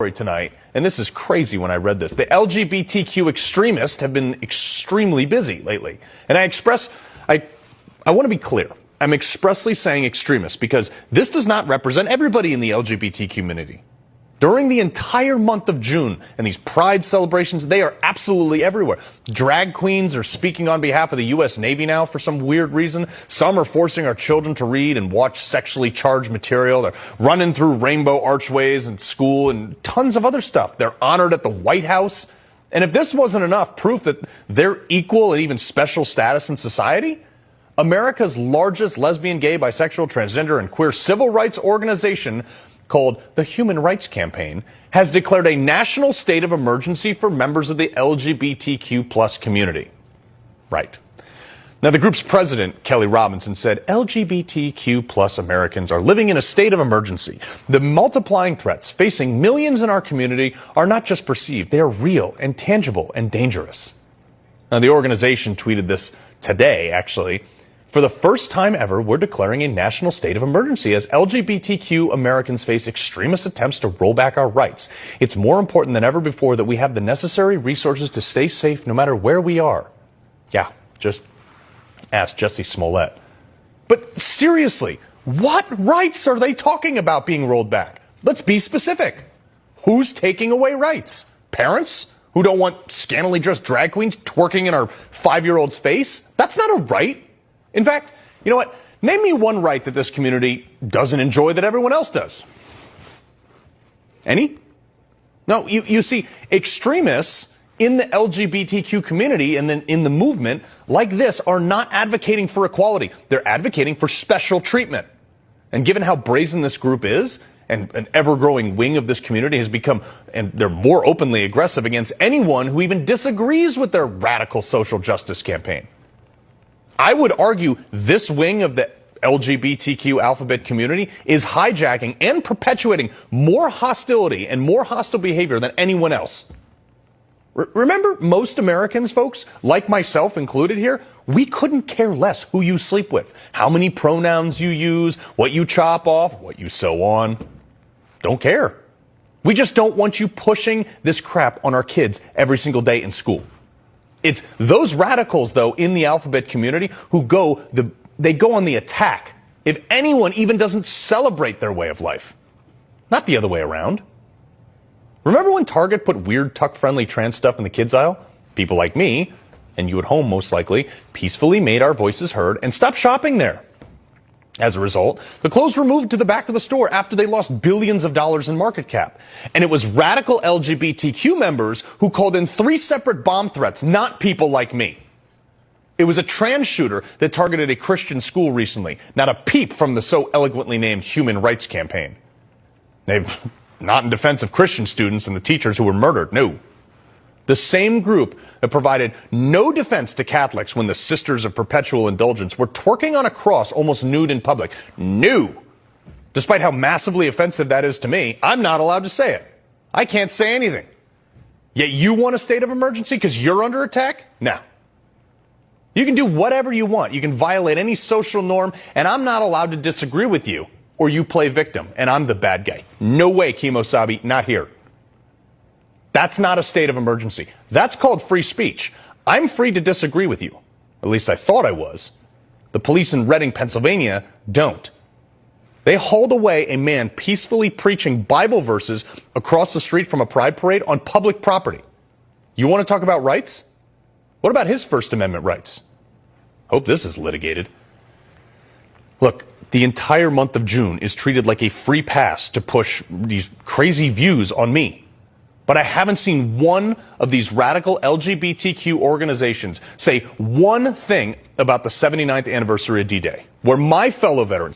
Tonight, and this is crazy when I read this. The LGBTQ extremists have been extremely busy lately. And I want to be clear. I'm expressly saying extremists because this does not represent everybody in the LGBT community. During the entire month of June and these pride celebrations, they are absolutely everywhere. Drag queens are speaking on behalf of the U.S. Navy now for some weird reason. Some are forcing our children to read and watch sexually charged material. They're running through rainbow archways in school and tons of other stuff. They're honored at the White House. And if this wasn't enough proof that they're equal and even special status in society, America's largest lesbian, gay, bisexual, transgender, and queer civil rights organization, called the Human Rights Campaign, has declared a national state of emergency for members of the LGBTQ plus community. Right. Now, the group's president, Kelly Robinson, said LGBTQ plus Americans are living in a state of emergency. The multiplying threats facing millions in our community are not just perceived, they are real and tangible and dangerous. Now, the organization tweeted this today, actually. For the first time ever, we're declaring a national state of emergency as LGBTQ Americans face extremist attempts to roll back our rights. It's more important than ever before that we have the necessary resources to stay safe no matter where we are. Yeah, just ask Jussie Smollett. But seriously, what rights are they talking about being rolled back? Let's be specific. Who's taking away rights? Parents who don't want scantily dressed drag queens twerking in our 5-year-old's face? That's not a right. In fact, you know what? Name me one right that this community doesn't enjoy that everyone else does. Any? No, you see, extremists in the LGBTQ community and then in the movement like this are not advocating for equality. They're advocating for special treatment. And given how brazen this group is, and an ever-growing wing of this community has become, and they're more openly aggressive against anyone who even disagrees with their radical social justice campaign. I would argue this wing of the LGBTQ alphabet community is hijacking and perpetuating more hostility and more hostile behavior than anyone else. Remember, most Americans, folks, like myself included here, we couldn't care less who you sleep with, how many pronouns you use, what you chop off, what you sew on. Don't care. We just don't want you pushing this crap on our kids every single day in school. It's those radicals, though, in the alphabet community who go on the attack if anyone even doesn't celebrate their way of life. Not the other way around. Remember when Target put weird tuck-friendly trans stuff in the kids aisle? People like me, and you at home most likely, peacefully made our voices heard and stopped shopping there. As a result, the clothes were moved to the back of the store after they lost billions of dollars in market cap. And it was radical LGBTQ members who called in 3 separate bomb threats, not people like me. It was a trans shooter that targeted a Christian school recently, not a peep from the so eloquently named Human Rights Campaign. Not in defense of Christian students and the teachers who were murdered, no. The same group that provided no defense to Catholics when the Sisters of Perpetual Indulgence were twerking on a cross almost nude in public. No. Despite how massively offensive that is to me, I'm not allowed to say it. I can't say anything. Yet you want a state of emergency because you're under attack? No. You can do whatever you want. You can violate any social norm, and I'm not allowed to disagree with you, or you play victim, and I'm the bad guy. No way, Kimosabe, not here. That's not a state of emergency. That's called free speech. I'm free to disagree with you. At least I thought I was. The police in Reading, Pennsylvania don't. They hauled away a man peacefully preaching Bible verses across the street from a pride parade on public property. You want to talk about rights? What about his First Amendment rights? Hope this is litigated. Look, the entire month of June is treated like a free pass to push these crazy views on me. But I haven't seen one of these radical LGBTQ organizations say one thing about the 79th anniversary of D-Day, where my fellow veterans